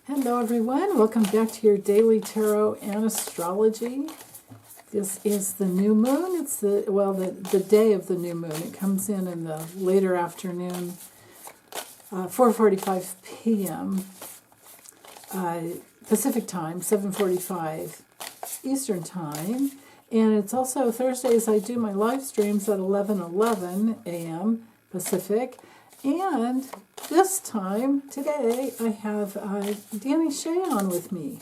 Hello everyone, welcome back to your daily tarot and astrology. This is the new moon. It's the day of the new moon. It comes in the later afternoon, 4:45 p.m. Pacific time, 7:45 Eastern time. And it's also Thursdays I do my live streams at 11:11 a.m. Pacific. And this time, today, I have Danny Shea on with me.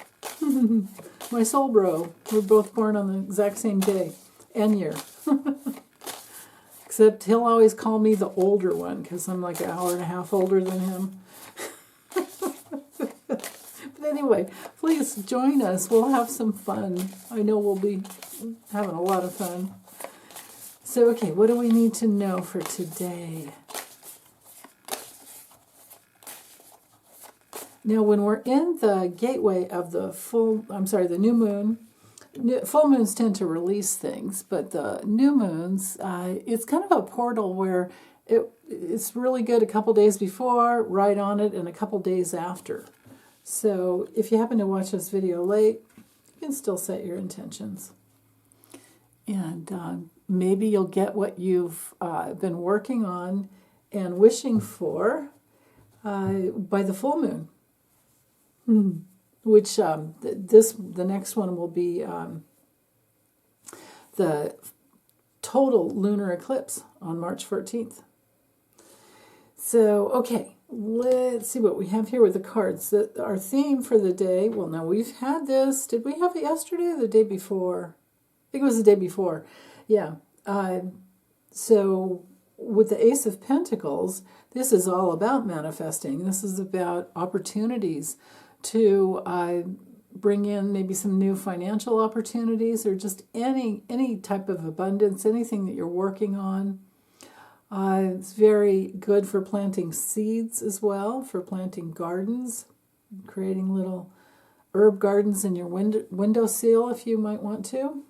My soul bro. We're both born on the exact same day and year. Except he'll always call me the older one because I'm like an hour and a half older than him. But anyway, please join us. We'll have some fun. I know we'll be having a lot of fun. So, okay, what do we need to know for today? Now, when we're in the gateway of the the new moon, full moons tend to release things, but the new moons, it's kind of a portal where it's really good a couple days before, right on it, and a couple days after. So if you happen to watch this video late, you can still set your intentions. And maybe you'll get what you've been working on and wishing for by the full moon. Which the next one will be the total lunar eclipse on March 14th. So, okay, let's see what we have here with the cards. Our theme for the day, well, now we've had this. Did we have it yesterday or the day before? I think it was the day before. Yeah. So with the Ace of Pentacles, this is all about manifesting. This is about opportunities to bring in maybe some new financial opportunities or just any type of abundance, anything that you're working on. It's very good for planting seeds as well, for planting gardens, creating little herb gardens in your windowsill if you might want to.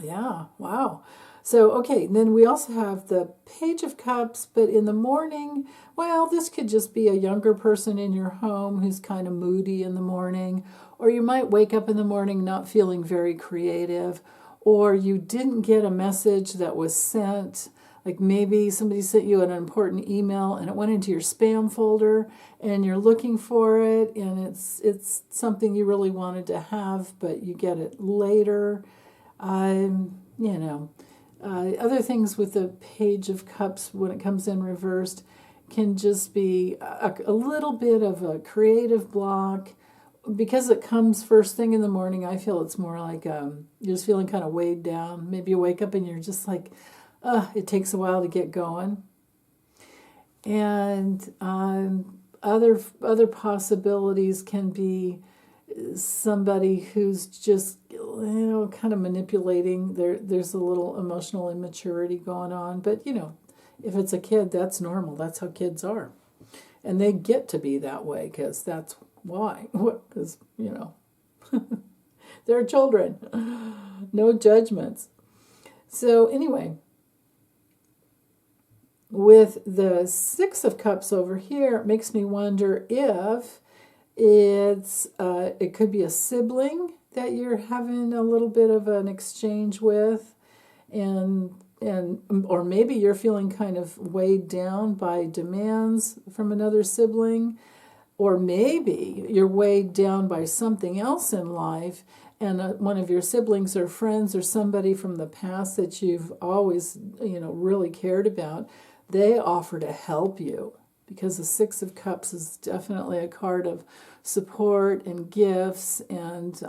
Yeah, wow. So, okay, then we also have the Page of Cups, but in the morning, well, this could just be a younger person in your home who's kind of moody in the morning, or you might wake up in the morning not feeling very creative, or you didn't get a message that was sent, like maybe somebody sent you an important email and it went into your spam folder and you're looking for it and it's something you really wanted to have, but you get it later. Other things with the Page of Cups when it comes in reversed can just be a little bit of a creative block. Because it comes first thing in the morning, I feel it's more like you're just feeling kind of weighed down. Maybe you wake up and you're just like, it takes a while to get going. And other possibilities can be somebody who's just kind of manipulating. There's a little emotional immaturity going on, but if it's a kid, that's normal. That's how kids are, and they get to be that way because that's why. Because they're children. No judgments. So anyway, with the Six of Cups over here, it makes me wonder if it could be a sibling that you're having a little bit of an exchange with, or maybe you're feeling kind of weighed down by demands from another sibling, or maybe you're weighed down by something else in life, and one of your siblings or friends or somebody from the past that you've always really cared about, they offer to help you. Because the Six of Cups is definitely a card of support and gifts and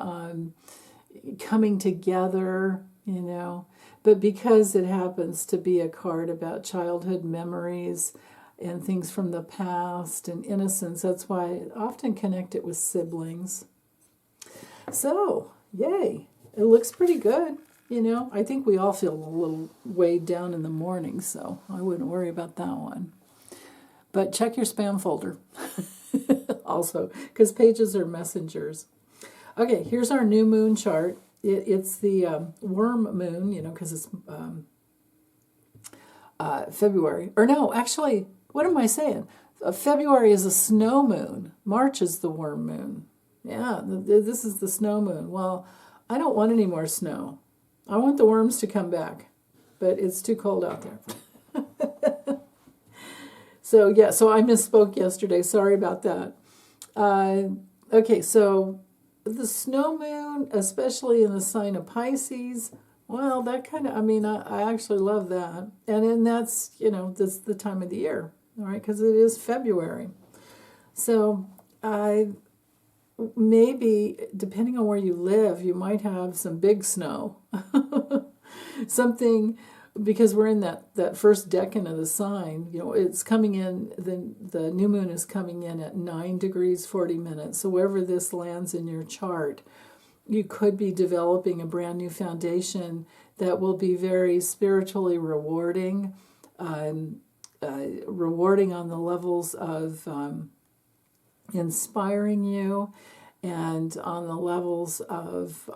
coming together, But because it happens to be a card about childhood memories and things from the past and innocence, that's why I often connect it with siblings. So, yay. It looks pretty good. I think we all feel a little weighed down in the morning, so I wouldn't worry about that one. But check your spam folder also, because pages are messengers. Okay, here's our new moon chart. It's the worm moon, because it's February. Or no, actually, what am I saying? February is a snow moon. March is the worm moon. Yeah, this is the snow moon. Well, I don't want any more snow. I want the worms to come back, but it's too cold out there. So I misspoke yesterday. Sorry about that. Okay, so the snow moon, especially in the sign of Pisces, well, that kind of, I actually love that. And then that's the time of the year, all right, because it is February. So maybe, depending on where you live, you might have some big snow. Something, because we're in that first decan of the sign, it's coming in, the new moon is coming in at 9 degrees 40 minutes. So wherever this lands in your chart, you could be developing a brand new foundation that will be very spiritually rewarding, rewarding on the levels of inspiring you, and on the levels of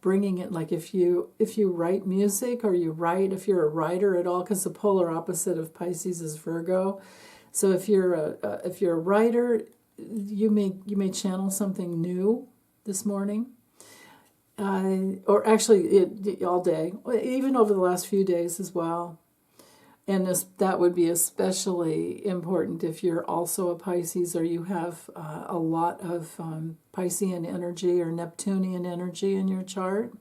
bringing it, like if you write music, or if you're a writer at all, because the polar opposite of Pisces is Virgo. So if you're a writer, you may channel something new this morning, or actually all day, even over the last few days as well. And that would be especially important if you're also a Pisces, or you have a lot of Piscean energy or Neptunian energy in your chart.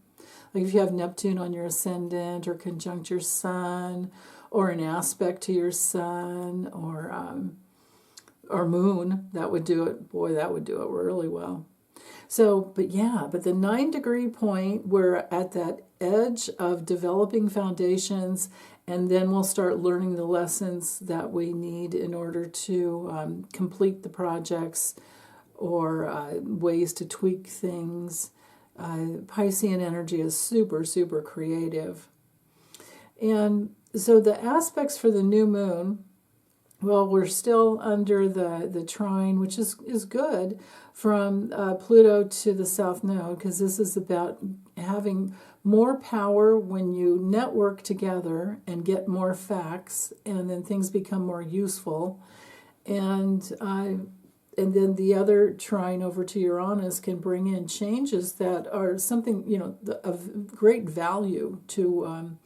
Like if you have Neptune on your ascendant, or conjunct your sun, or an aspect to your sun, or moon, that would do it. Boy, that would do it really well. So, but the 9 degree point, we're at that edge of developing foundations, and then we'll start learning the lessons that we need in order to complete the projects, or ways to tweak things. Piscean energy is super, super creative. And so the aspects for the new moon, well, we're still under the trine, which is good, from Pluto to the South Node, because this is about having more power when you network together and get more facts, and then things become more useful. And then the other trine over to Uranus can bring in changes that are something, of great value to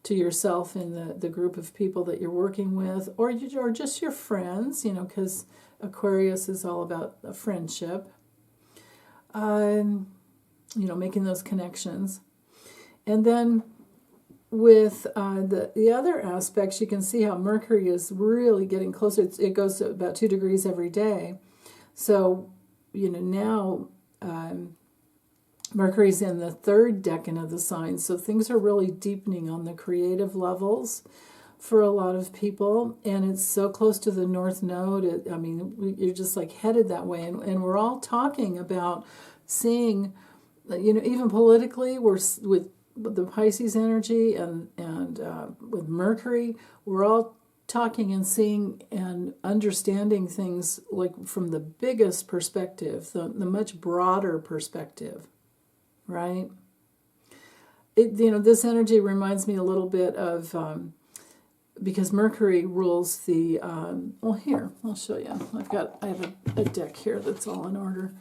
yourself and the group of people that you're working with, or just your friends, because Aquarius is all about a friendship, making those connections. And then with the other aspects, you can see how Mercury is really getting closer. It goes to about 2 degrees every day. So, now Mercury's in the 3rd decan of the sign, so things are really deepening on the creative levels for a lot of people, and it's so close to the North Node. You're just like headed that way, and we're all talking about seeing, even politically, we're with the Pisces energy and with Mercury, we're all talking and seeing and understanding things like from the biggest perspective, the much broader perspective, right? This energy reminds me a little bit of, because Mercury rules the, here, I'll show you. I have a deck here that's all in order.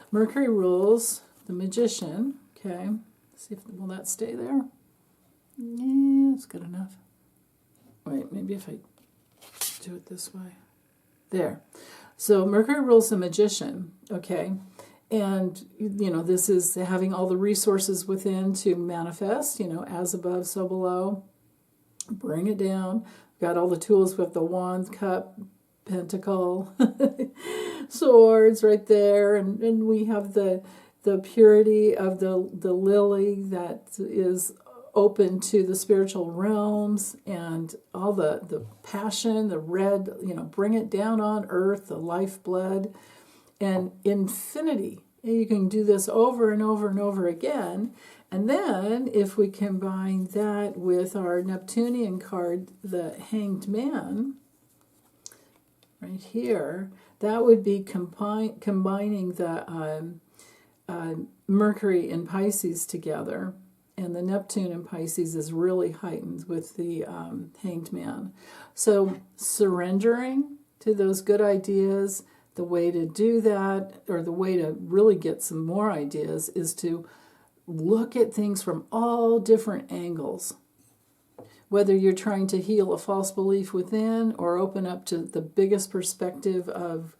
Mercury rules the Magician, okay? See will that stay there? Yeah, it's good enough. Wait, maybe if I do it this way. There. So Mercury rules the Magician, okay? And, this is having all the resources within to manifest, as above, so below. Bring it down. Got all the tools with the wand, cup, pentacle, swords right there. And we have the purity of the lily that is open to the spiritual realms, and all the passion, the red, bring it down on earth, the lifeblood, and infinity. And you can do this over and over and over again. And then if we combine that with our Neptunian card, the Hanged Man, right here, that would be combining the Mercury and Pisces together. And the Neptune in Pisces is really heightened with the Hanged Man. So surrendering to those good ideas, the way to do that, or the way to really get some more ideas, is to look at things from all different angles. Whether you're trying to heal a false belief within or open up to the biggest perspective of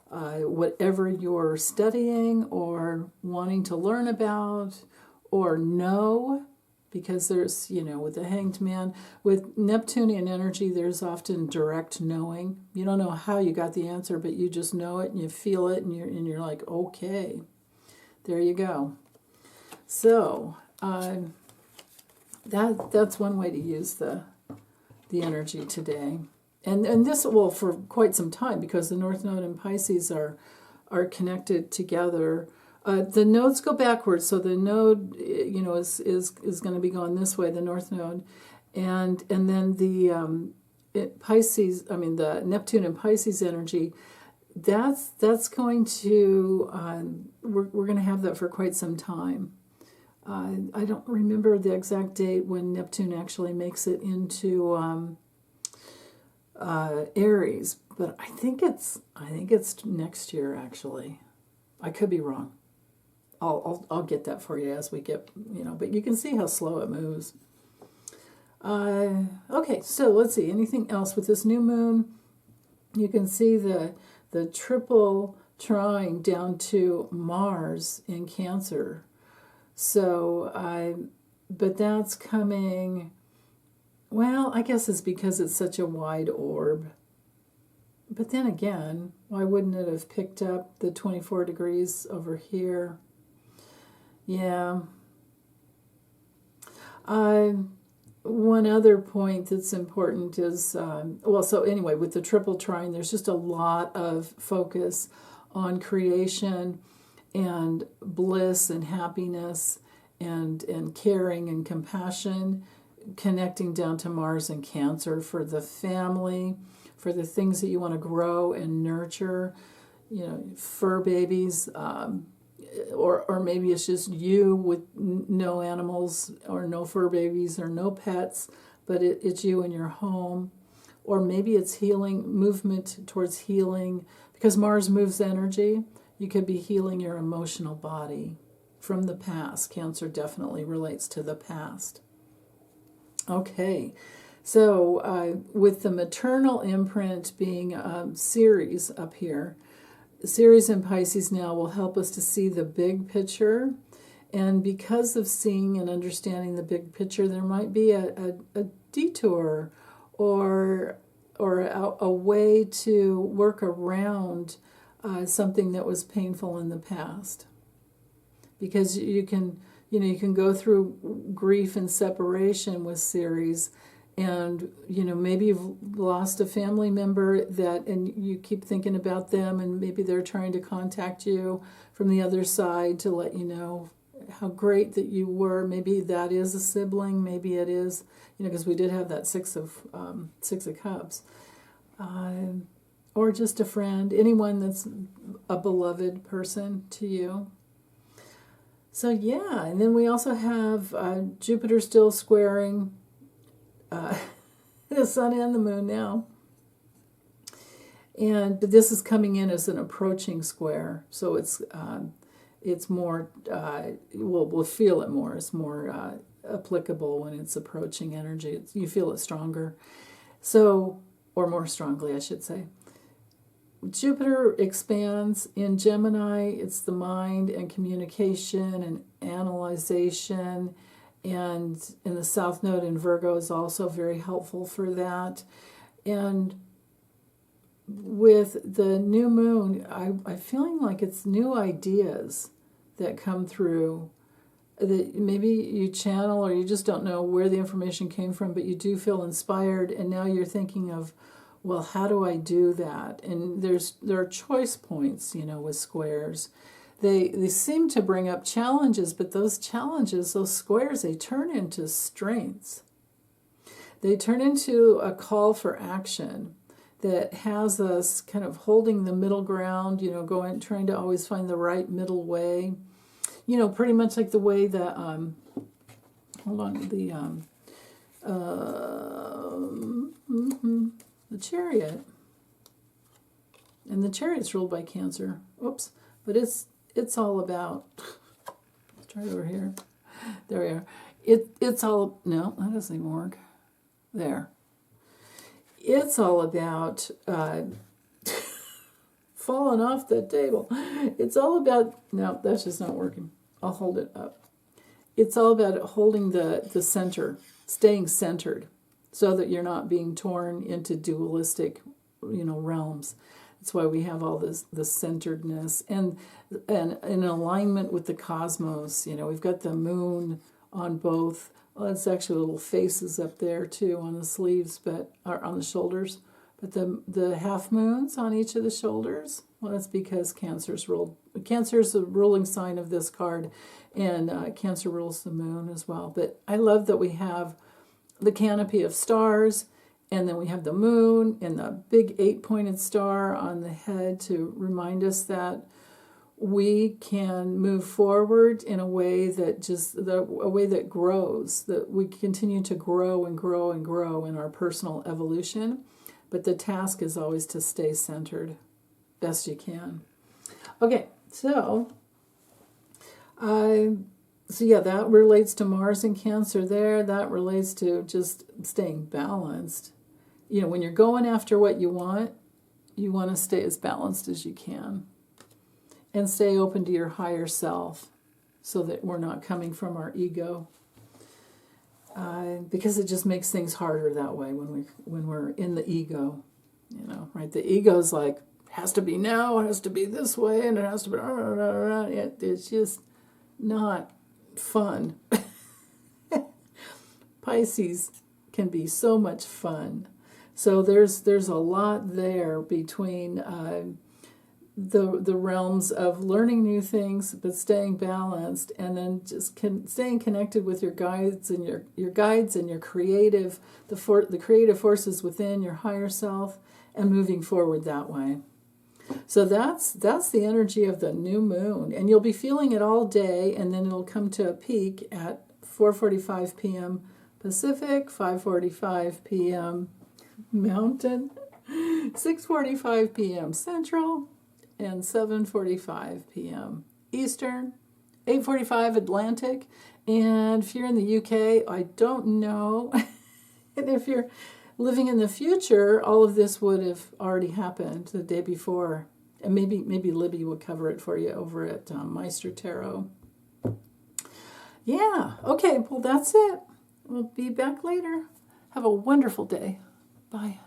whatever you're studying or wanting to learn about or know, because there's, with the Hanged Man, with Neptunian energy, there's often direct knowing. You don't know how you got the answer, but you just know it and you feel it, and you're like, okay, there you go. So that's one way to use the energy today. And this will for quite some time, because the North Node and Pisces are connected together. The nodes go backwards, so the node, is going to be going this way, the North Node, and then the Pisces. I mean, the Neptune and Pisces energy. That's going to we're going to have that for quite some time. I don't remember the exact date when Neptune actually makes it into Aries, but I think it's next year. Actually, I could be wrong. I'll get that for you as we get, but you can see how slow it moves. Okay, so let's see. Anything else with this new moon? You can see the triple trine down to Mars in Cancer. So, but that's coming. Well, I guess it's because it's such a wide orb. But then again, why wouldn't it have picked up the 24 degrees over here? Yeah. One other point that's important is, so anyway, with the triple trine, there's just a lot of focus on creation and bliss and happiness and caring and compassion, connecting down to Mars and Cancer for the family, for the things that you want to grow and nurture, fur babies, or maybe it's just you with no animals or no fur babies or no pets, but it's you in your home. Or maybe it's healing, movement towards healing, because Mars moves energy. You could be healing your emotional body from the past. Cancer definitely relates to the past. Okay, so with the maternal imprint being Ceres up here, Ceres in Pisces now will help us to see the big picture. And because of seeing and understanding the big picture, there might be a detour or a way to work around something that was painful in the past. Because you can go through grief and separation with Ceres, and maybe you've lost a family member and you keep thinking about them, and maybe they're trying to contact you from the other side to let you know how great that you were. Maybe that is a sibling, maybe it is, because we did have that Six of Cups. Or just a friend, anyone that's a beloved person to you. So yeah, and then we also have Jupiter still squaring the sun and the moon now. But this is coming in as an approaching square, so it's more, we'll feel it more. It's more applicable when it's approaching energy. You feel it stronger. So, or more strongly, I should say. Jupiter expands in Gemini. It's the mind and communication and analyzation, and in the South Node in Virgo is also very helpful for that. And with the new moon, I'm feeling like it's new ideas that come through that maybe you channel, or you just don't know where the information came from, but you do feel inspired, and now you're thinking of, well, how do I do that? And there are choice points, with squares. They seem to bring up challenges, but those challenges, those squares, they turn into strengths. They turn into a call for action that has us kind of holding the middle ground, trying to always find the right middle way. Pretty much like the way that, the Chariot. And the Chariot's ruled by Cancer. Oops. But it's all about, let's try it over here. There we are. It's all, no, that doesn't even work. There. It's all about falling off the table. It's all about, no, that's just not working. I'll hold it up. It's all about holding the center, staying centered, so that you're not being torn into dualistic, realms. That's why we have all this centeredness and in alignment with the cosmos. We've got the moon on both. Well, it's actually little faces up there too on the sleeves, or on the shoulders. But the half moons on each of the shoulders. Well, that's because Cancer's the ruling sign of this card, and Cancer rules the moon as well. But I love that we have the canopy of stars, and then we have the moon and the big 8-pointed star on the head to remind us that we can move forward in a way that grows, that we continue to grow and grow and grow in our personal evolution. But the task is always to stay centered best you can. Okay, so that relates to Mars and Cancer there. That relates to just staying balanced. When you're going after what you want to stay as balanced as you can. And stay open to your higher self so that we're not coming from our ego. Because it just makes things harder that way when we're in the ego. Right? The ego's like, has to be now, it has to be this way, and it has to be... It's just not fun. Pisces can be so much fun. So there's a lot there between the realms of learning new things, but staying balanced, and then just staying connected with your guides and your guides and your creative, the creative forces within your higher self, and moving forward that way. So that's the energy of the new moon, and you'll be feeling it all day, and then it'll come to a peak at 4:45 p.m. Pacific, 5:45 p.m. Mountain, 6:45 p.m. Central, and 7:45 p.m. Eastern, 8:45 Atlantic. And if you're in the UK, I don't know. And if you're living in the future, all of this would have already happened the day before. And maybe Libby will cover it for you over at Meister Tarot. Yeah, okay, well, that's it. We'll be back later. Have a wonderful day. Bye.